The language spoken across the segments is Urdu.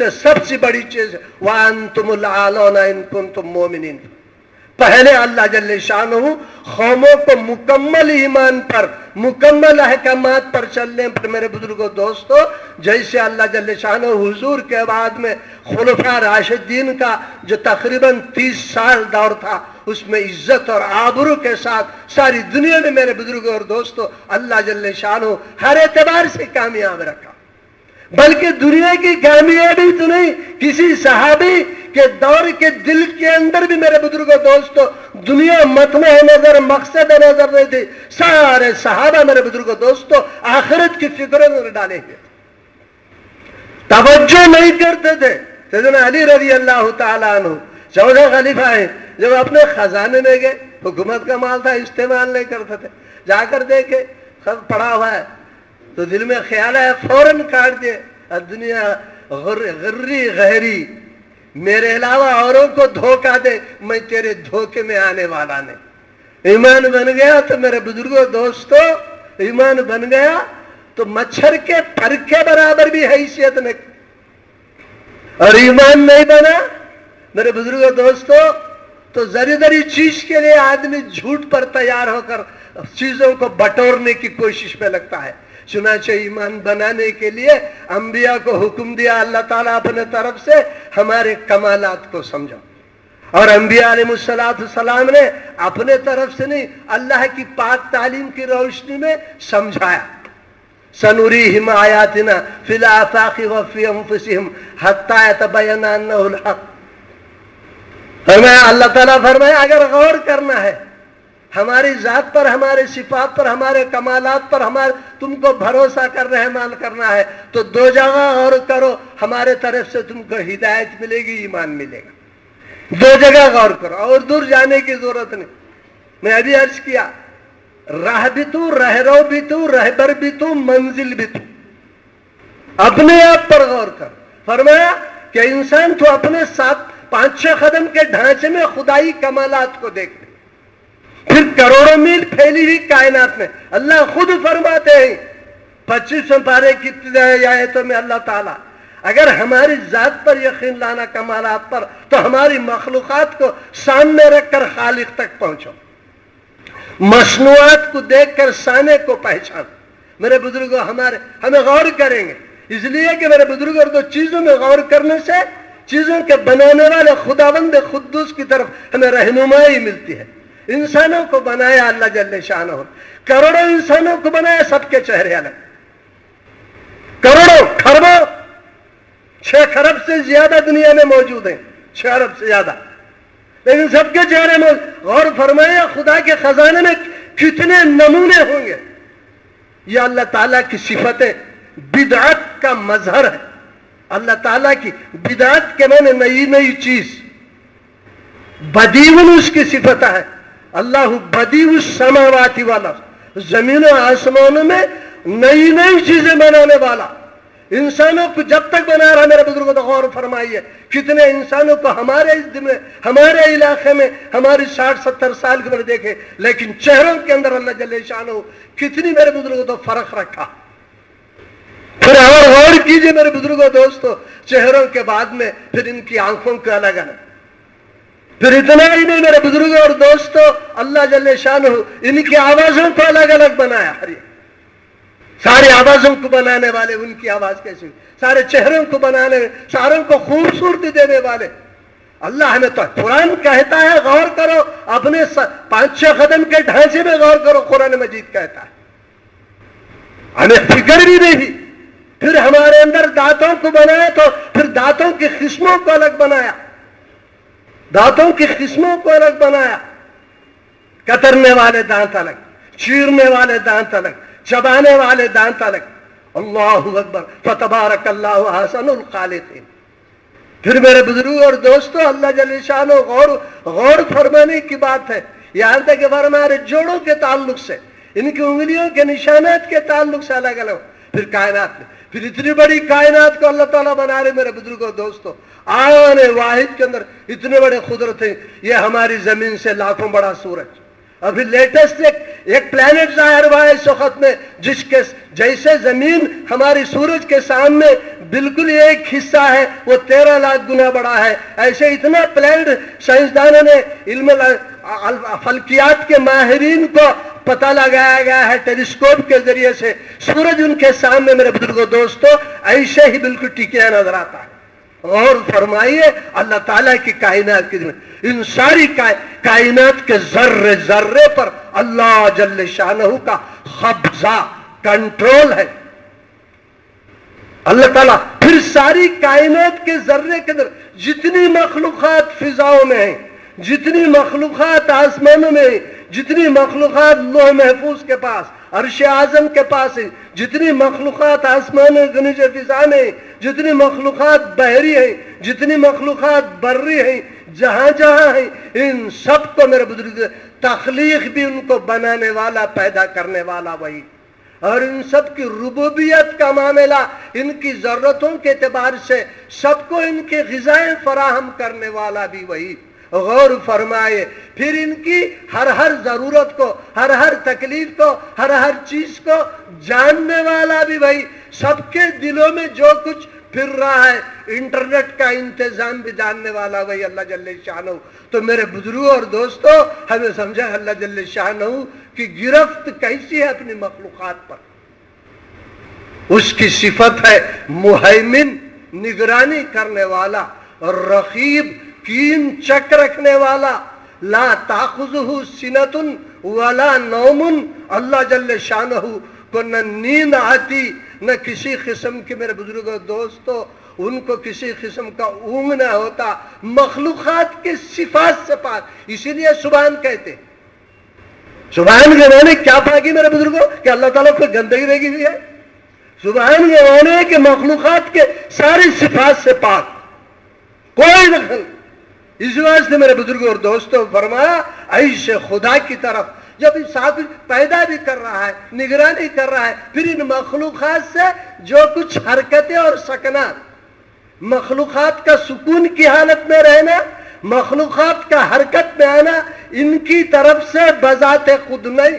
سے سب سے بڑی چیز وَأَنْتُمُ الْأَعْلَوْنَ إِن كُنتُم مُؤْمِنِينَ. پہلے اللہ جل شانہ قوموں کو مکمل ایمان پر، مکمل احکامات پر چلنے پر میرے بزرگوں دوستو، جیسے اللہ جل شانہ حضور کے بعد میں خلفاء راشدین کا جو تقریباً 30 سال دور تھا، اس میں عزت اور آبرو کے ساتھ ساری دنیا میں میرے بزرگوں اور دوستو اللہ جل شانہ ہر اعتبار سے کامیاب رکھا. بلکہ دنیا کی کامیابی تو نہیں، کسی صحابی کے دور کے دل کے اندر بھی میرے بزرگوں دوستو دنیا مطمع نظر، مقصد نظر نہیں تھی. سارے صحابہ میرے بزرگوں دوستو آخرت کی فکر میں ڈالے ہوئے توجہ نہیں کرتے تھے. سیدنا علی رضی اللہ تعالیٰ عنہ 14 خلیفہ ہیں، جب اپنے خزانے میں گئے، حکومت کا مال تھا، استعمال نہیں کرتے تھے، جا کر دیکھے خط پڑا ہوا ہے تو دل میں خیال ہے فوراً کاٹ دے. دنیا غری غہری، میرے علاوہ اوروں کو دھوکہ دے، میں تیرے دھوکے میں آنے والا نہیں. ایمان بن گیا تو میرے بزرگوں دوستو، ایمان بن گیا تو مچھر کے پر کے برابر بھی حیثیت نہیں. اور ایمان نہیں بنا میرے بزرگوں دوستو تو ذری ذری چیز کے لیے آدمی جھوٹ پر تیار ہو کر چیزوں کو بٹورنے کی کوشش پہ لگتا ہے. چنانچہ ایمان بنانے کے لیے انبیاء کو حکم دیا اللہ تعالیٰ اپنے طرف سے ہمارے کمالات کو سمجھو، اور انبیاء علیہ السلام نے اپنے طرف سے نہیں، اللہ کی پاک تعلیم کی روشنی میں سمجھایا. سنوریہم آیاتنا فی الآفاق وفی انفسہم حتی یتبین انہ الحق. اللہ تعالیٰ فرمایا اگر غور کرنا ہے ہماری ذات پر، ہمارے صفات پر، ہمارے کمالات پر، تم کو بھروسہ کر رہے مال کرنا ہے تو 2 جگہ غور کرو، ہمارے طرف سے تم کو ہدایت ملے گی، ایمان ملے گا. 2 جگہ غور کرو اور دور جانے کی ضرورت نہیں. میں ابھی عرض کیا راہ بھی تو، رہرو بھی تو، رہبر بھی تو، منزل بھی تو. اپنے آپ پر غور کر. فرمایا کہ انسان تو اپنے 5-6 قدم کے ڈھانچے میں خدائی کمالات کو دیکھ لے، پھر کروڑوں میل پھیلی ہوئی کائنات میں اللہ خود فرماتے ہیں 25 پارے کی ابتدائی آیتوں میں اللہ تعالیٰ اگر ہماری ذات پر یقین لانا کمالات پر تو ہماری مخلوقات کو سامنے رکھ کر خالق تک پہنچو، مصنوعات کو دیکھ کر سانے کو پہچان. میرے بزرگوں ہمیں غور کریں گے، اس لیے کہ میرے بزرگوں تو چیزوں میں غور کرنے سے چیزوں کے بنانے والے خداوند قدوس کی طرف ہمیں رہنمائی ملتی ہے. انسانوں کو بنایا اللہ جل شانہ، کروڑوں انسانوں کو بنایا، سب کے چہرے الگ، کروڑوں کھربوں 6 کھرب سے زیادہ دنیا میں موجود ہیں، 6 ارب سے زیادہ، لیکن سب کے چہرے میں غور فرمایا خدا کے خزانے میں کتنے نمونے ہوں گے. یہ اللہ تعالیٰ کی صفتیں بدعت کا مظہر ہے. اللہ تعالیٰ کی بدعت کے معنی نئی نئی چیز، بدیع اس کی صفت ہے. اللہ بدیع السماوات والارض، زمین و آسمانوں میں نئی نئی چیزیں بنانے والا. انسانوں کو جب تک بنا رہا میرے بزرگوں تو غور فرمائیے کتنے انسانوں کو ہمارے اس دن میں، ہمارے علاقے میں، ہماری 60-70 سال کے بعد دیکھے، لیکن چہروں کے اندر اللہ جل شانہ کتنی میرے بزرگوں تو فرق رکھا. پھر اور غور کیجئے میرے بزرگوں دوستو، چہروں کے بعد میں پھر ان کی آنکھوں کے الگ الگ. پھر اتنا ہی نہیں میرے بزرگوں اور دوستو، اللہ جل شانہ ان کی آوازوں کو الگ الگ بنایا. سارے آوازوں کو بنانے والے، ان کی آواز کیسی، سارے چہروں کو بنانے، ساروں کو خوبصورتی دینے والے. اللہ ہمیں تو قرآن کہتا ہے غور کرو، اپنے 5-6 قدم کے ڈھانچے میں غور کرو، قرآن مجید کہتا ہے. ہمیں فکر بھی نہیں. پھر ہمارے اندر دانتوں کو بنایا تو پھر دانتوں کی قسموں کو الگ بنایا، دانتوں کی قسموں کو الگ بنایا. کترنے والے دانت الگ، چیرنے والے دانت الگ، چبانے والے دانت الگ. اللہ اکبر، فتبارک اللہ احسن الخالقین. پھر میرے بزرگ اور دوستو، اللہ جل شانہ غور فرمانے کی بات ہے. یہاں تک کہ ہمارے جوڑوں کے تعلق سے، ان کی انگلیوں کے نشانات کے تعلق سے الگ الگ. پھر کائنات میں، پھر اتنی بڑی کائنات کو اللہ تعالیٰ بنا رہے میرے بزرگوں دوستو. آنے واحد کے اندر اتنے بڑے قدرت ہیں. یہ ہماری زمین سے لاکھوں بڑا سورج، ابھی لیٹسٹ ایک پلانٹ ظاہر ہوا ہے اس وقت میں، جس کے جیسے زمین ہماری سورج کے سامنے بالکل ایک حصہ ہے، وہ 13 لاکھ گنا بڑا ہے. ایسے اتنا پلانٹ سائنسدانوں نے، علم فلکیات کے ماہرین کو پتہ لگایا گیا ہے ٹیلیسکوپ کے ذریعے سے. سورج ان کے سامنے میرے بزرگوں دوستو ایسے ہی بالکل ٹکیا نظر آتا ہے. اور فرمائیے اللہ تعالیٰ کی کائنات کی ان ساری کائنات کے ذرے ذرے پر اللہ جل شانہ کا قبضہ، کنٹرول ہے. اللہ تعالیٰ پھر ساری کائنات کے ذرے کے اندر جتنی مخلوقات فضاؤں میں ہیں، جتنی مخلوقات آسمانوں میں ہیں، جتنی مخلوقات لوح محفوظ کے پاس، عرش اعظم کے پاس ہے، جتنی مخلوقات آسمان گنج فضا میں ہیں، جتنی مخلوقات بحری ہیں، جتنی مخلوقات بری ہیں، جہاں جہاں ہیں، ان سب کو میرے بزرگ تخلیق بھی ان کو بنانے والا، پیدا کرنے والا وہی، اور ان سب کی ربوبیت کا معاملہ، ان کی ضرورتوں کے اعتبار سے سب کو ان کے غذائیں فراہم کرنے والا بھی وہی. غور فرمائے پھر ان کی ہر ضرورت کو، ہر تکلیف کو، ہر چیز کو جاننے والا بھی وہی. سب کے دلوں میں جو کچھ پھر رہا ہے، انٹرنیٹ کا انتظام بھی جاننے والا وہی اللہ جل شانہ. تو میرے بزرگوں اور دوستوں ہمیں سمجھا اللہ جل شانہ کی گرفت کیسی ہے اپنی مخلوقات پر. اس کی صفت ہے مہیمن، نگرانی کرنے والا، رقیب، کین چک رکھنے والا. لا تاخذہ سنۃ ولا نوم. اللہ جل شانہ کو نہ نیند آتی، نہ کسی قسم کے میرے بزرگوں دوستو ان کو کسی قسم کا اونگنا ہوتا. مخلوقات کے صفات سے پاک، اسی لیے سبحان کہتے. سبحان کے معنی کیا پاکی میرے بزرگوں؟ کہ اللہ تعالیٰ کو گندگی لگی ہوئی ہے. سبحان کے معنی ہے کہ مخلوقات کے ساری صفات سے پاک، کوئی دخل. اس واسطے میرے بزرگوں اور دوستوں فرمایا ایسے خدا کی طرف جب انسان پیدا بھی کر رہا ہے، نگرانی کر رہا ہے، پھر ان مخلوقات سے جو کچھ حرکتیں اور سکنات، مخلوقات کا سکون کی حالت میں رہنا، مخلوقات کا حرکت میں آنا، ان کی طرف سے بذات خود نہیں.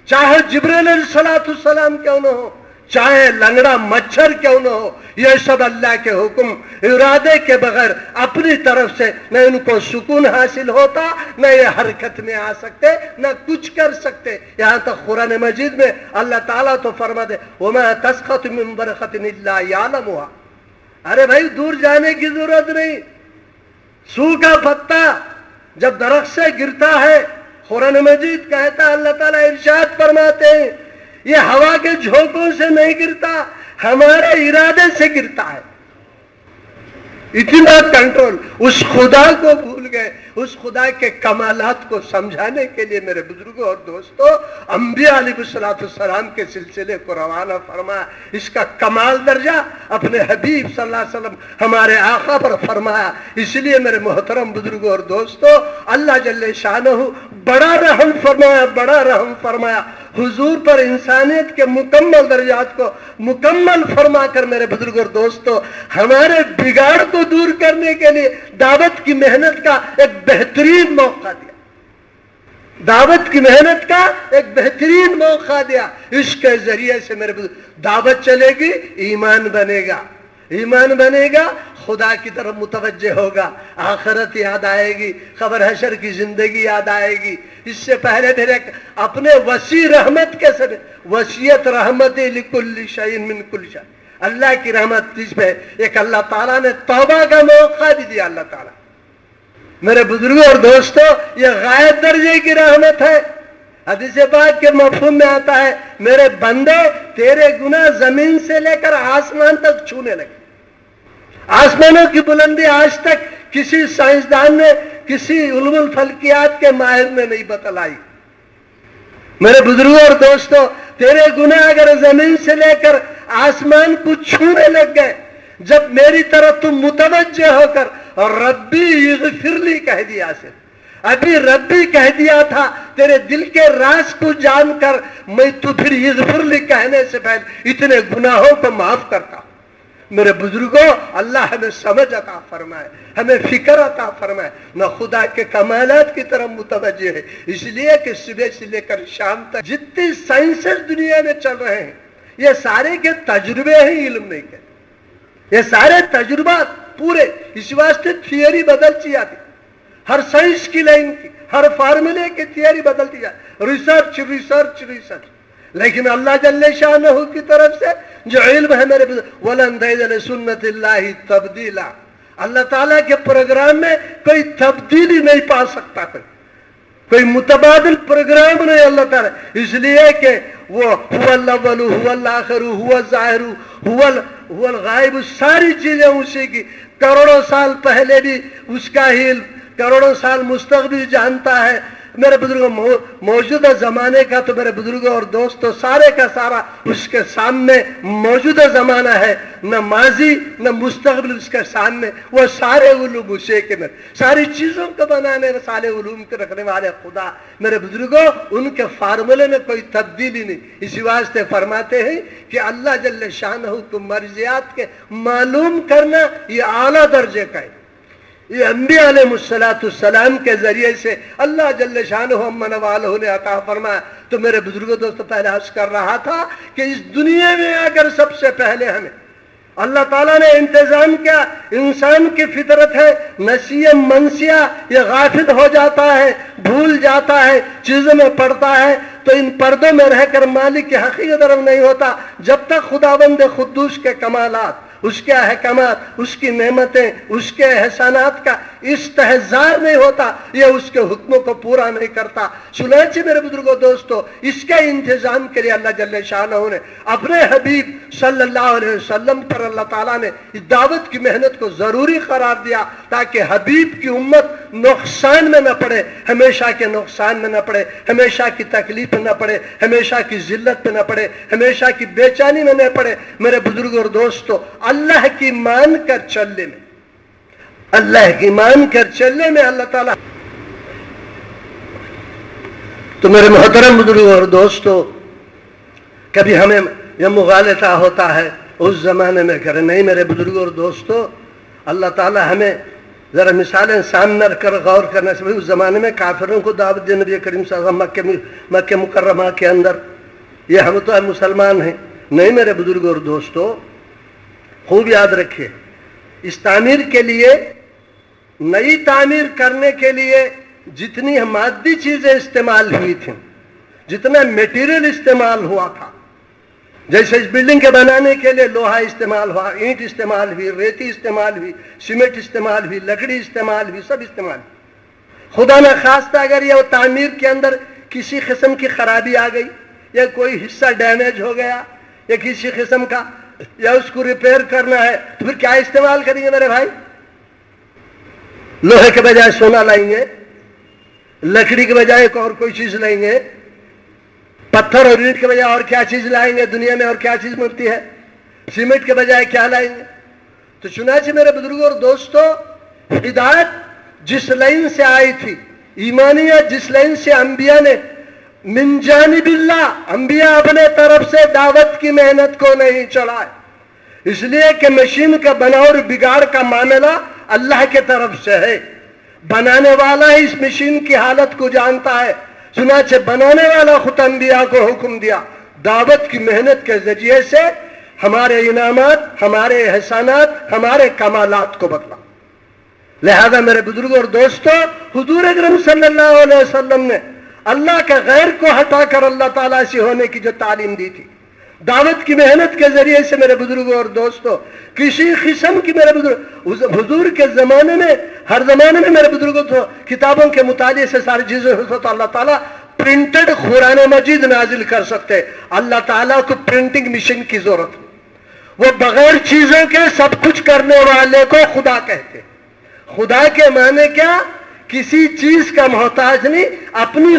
چاہے جبریل علیہ السلام کیوں نہ ہو، چاہے لنگڑا مچھر کیوں نہ ہو، یہ سب اللہ کے حکم ارادے کے بغیر اپنی طرف سے نہ ان کو سکون حاصل ہوتا، نہ یہ حرکت میں آ سکتے، نہ کچھ کر سکتے. یہاں تک قرآن مجید میں اللہ تعالیٰ تو فرماتے وَمَا تَسْقَطُ مِن وَرَقَةٍ إِلَّا يَعْلَمُهَا. ارے بھائی دور جانے کی ضرورت نہیں. سوکھا پتا جب درخت سے گرتا ہے، قرآن مجید کہتا، اللہ تعالیٰ ارشاد فرماتے ہیں یہ ہوا کے جھونکوں سے نہیں گرتا، ہمارے ارادے سے گرتا ہے. اتنا کنٹرول. اس خدا کو بھول گئے. اس خدا کے کمالات کو سمجھانے کے لیے میرے بزرگوں اور دوستوں انبیاء علیہ السلام کے سلسلے کو روانہ فرمایا. اس کا کمال درجہ اپنے حبیب صلی اللہ علیہ وسلم ہمارے آقا پر فرمایا. اس لیے میرے محترم بزرگوں اور دوستوں اللہ جل شانہ بڑا رحم فرمایا، بڑا رحم فرمایا. حضور پر انسانیت کے مکمل درجات کو مکمل فرما کر میرے بزرگ اور دوستو ہمارے بگاڑ کو دور کرنے کے لیے دعوت کی محنت کا ایک بہترین موقع دیا. دعوت کی محنت کا ایک بہترین موقع دیا. اس کے ذریعے سے میرے بزرگ دعوت چلے گی، ایمان بنے گا، ایمان بنے گا، خدا کی طرف متوجہ ہوگا، آخرت یاد آئے گی، قبر حشر کی زندگی یاد آئے گی. اس سے پہلے پھر ایک اپنے وسیع رحمت کے سب وسیعت رحمت لکل شیء من کل شیء، اللہ کی رحمت جس پہ ایک اللہ تعالیٰ نے توبہ کا موقع بھی دیا. اللہ تعالیٰ میرے بزرگوں اور دوستو یہ غائب درجے کی رحمت ہے. حدیث پاک کے مفہوم میں آتا ہے میرے بندے تیرے گناہ زمین سے لے کر آسمان تک چھونے لگے. آسمانوں کی بلندی آج تک کسی سائنسدان نے، کسی علوم الفلکیات کے ماہر نے نہیں بتلائی. میرے بزرگوں اور دوستو تیرے گناہ اگر زمین سے لے کر آسمان کو چھونے لگ گئے، جب میری طرف تم متوجہ ہو کر ربی اغفر لی کہہ دیا، صرف ابھی ربی کہہ دیا تھا، تیرے دل کے راز کو جان کر میں تو پھر اغفر لی کہنے سے پہلے اتنے گناہوں کو معاف کرتا. میرے بزرگوں اللہ ہمیں سمجھ عطا فرمائے، ہمیں فکر عطا فرمائے، نہ خدا کے کمالات کی طرف متوجہ ہے، اس لیے کہ صبح سے لے کر شام تک جتنی سائنسز دنیا میں چل رہے ہیں یہ سارے کے تجربے ہیں، علم نہیں کے، یہ سارے تجربات پورے، اس واسطے تھیوری بدلتی جاتی، ہر سائنس کی لائن کی، ہر فارمولے کی تھیوری بدلتی جاتی، ریسرچ ریسرچ ریسرچ، لیکن اللہ جل شانہ کی طرف سے جو علم ہے میرے وَلَن تَجِدَ لِسُنَّتِ اللَّهِ تَبْدِيلًا، اللہ تعالیٰ کے پروگرام میں کوئی تبدیلی نہیں پا سکتا، کوئی متبادل پروگرام نہیں اللہ تعالیٰ، اس لیے کہ وہ هو الاول هو الاخر هو الظاہر هو الغائب، ساری چیزیں اسی کی، کروڑوں سال پہلے بھی اس کا ہی علم، کروڑوں سال مستقبل جانتا ہے، میرے بزرگوں موجودہ زمانے کا تو میرے بزرگوں اور دوستوں سارے کا سارا اس کے سامنے موجودہ زمانہ ہے، نہ ماضی نہ مستقبل اس کے سامنے، وہ سارے علوم اسی کے میں، ساری چیزوں کو بنانے سارے علوم کے رکھنے والے خدا میرے بزرگوں ان کے فارمولے میں کوئی تبدیلی نہیں، اسی واسطے فرماتے ہیں کہ اللہ جل شانہ کو مرضیات کے معلوم کرنا یہ اعلیٰ درجے کا ہے، یہ انبیاء علیہ السلام کے ذریعے سے اللہ جل شانہ امن والہ نے عطا فرمایا۔ تو میرے بزرگوں دوستو پہلے عرض کر رہا تھا کہ اس دنیا میں اگر سب سے پہلے ہمیں اللہ تعالیٰ نے انتظام کیا، انسان کی فطرت ہے نسیہ منسیہ، یہ غافل ہو جاتا ہے، بھول جاتا ہے، چیزوں میں پڑتا ہے، تو ان پردوں میں رہ کر مالک کی حقیقت طرف نہیں ہوتا، جب تک خداوند قدوس کے کمالات، اس کے احکامات، اس کی نعمتیں، اس کے احسانات کا استحضار نہیں ہوتا، یہ اس کے حکموں کو پورا نہیں کرتا۔ چنانچہ میرے بزرگوں دوستو اس کے انتظام کے لیے اللہ جل شانہ نے اپنے حبیب صلی اللہ علیہ وسلم پر اللہ تعالیٰ نے دعوت کی محنت کو ضروری قرار دیا تاکہ حبیب کی امت نقصان میں نہ پڑے، ہمیشہ کے نقصان میں نہ پڑے، ہمیشہ کی تکلیف میں نہ پڑے، ہمیشہ کی ذلت میں نہ پڑے، ہمیشہ کی بے چینی میں نہ پڑے۔ میرے بزرگوں اور دوستو اللہ کی مان کر چلنے میں، اللہ کی مان کر چلنے میں اللہ تعالیٰ، تو میرے محترم بزرگوں اور دوستو کبھی ہمیں یہ مغالطہ ہوتا ہے اس زمانے میں کرے نہیں، میرے بزرگوں اور دوستو اللہ تعالیٰ ہمیں ذرا مثالیں سامنے رکھ کر غور کرنے سے، اس زمانے میں کافروں کو دعوت دے نبی کریم صلی اللہ علیہ وسلم مکہ مکرمہ کے اندر، یہ ہم تو مسلمان ہیں نہیں میرے بزرگوں اور دوستو، خوب یاد رکھیے اس تعمیر کے لیے، نئی تعمیر کرنے کے لیے جتنی مادی چیزیں استعمال ہوئی تھیں، جتنا میٹیریل استعمال ہوا تھا، جیسے اس بلڈنگ کے بنانے کے لیے لوہا استعمال ہوا، اینٹ استعمال ہوئی، ریتی استعمال ہوئی، سیمنٹ استعمال ہوئی، لکڑی استعمال ہوئی، سب استعمال ہوئی۔ خدا نہ خواستہ اگر یہ تعمیر کے اندر کسی قسم کی خرابی آ گئی یا کوئی حصہ ڈیمیج ہو گیا یا کسی قسم کا، یا اس کو ریپیئر کرنا ہے تو پھر کیا استعمال کریں گے میرے بھائی؟ لوہے کے بجائے سونا لائیں گے، لکڑی کے بجائے ایک اور کوئی چیز لائیں گے، پتھر اور اینٹ کے بجائے اور کیا چیز لائیں گے؟ دنیا میں اور کیا چیز ملتی ہے؟ سیمنٹ کے بجائے کیا لائیں گے؟ تو چنانچہ میرے بزرگوں اور دوستو ہدایت جس لائن سے آئی تھی، ایمانیت جس لائن سے انبیاء نے من جانب اللہ، انبیاء اپنے طرف سے دعوت کی محنت کو نہیں چلائے، اس لیے کہ مشین کا بناؤ بگاڑ کا معاملہ اللہ کے طرف سے ہے، بنانے والا ہی اس مشین کی حالت کو جانتا ہے، چنانچہ بنانے والا خود انبیاء کو حکم دیا دعوت کی محنت کے ذریعے سے ہمارے انعامات، ہمارے احسانات، ہمارے کمالات کو بدلا۔ لہذا میرے بزرگوں اور دوستو حضور اکرم صلی اللہ علیہ وسلم نے اللہ کے غیر کو ہٹا کر اللہ تعالیٰ سے ہونے کی جو تعلیم دی تھی، دعوت کی محنت کے ذریعے سے میرے بزرگوں اور دوستو کسی قسم کی، میرے بزرگ حضور کے زمانے میں، ہر زمانے میں میرے بزرگوں تو کتابوں کے مطالعے سے ساری چیزیں ہوتا تو اللہ تعالیٰ پرنٹڈ قرآن مجید نازل کر سکتے، اللہ تعالیٰ کو پرنٹنگ مشین کی ضرورت، وہ بغیر چیزوں کے سب کچھ کرنے والے کو خدا کہتے۔ خدا کے معنی کیا؟ کسی چیز کا محتاج نہیں، اپنی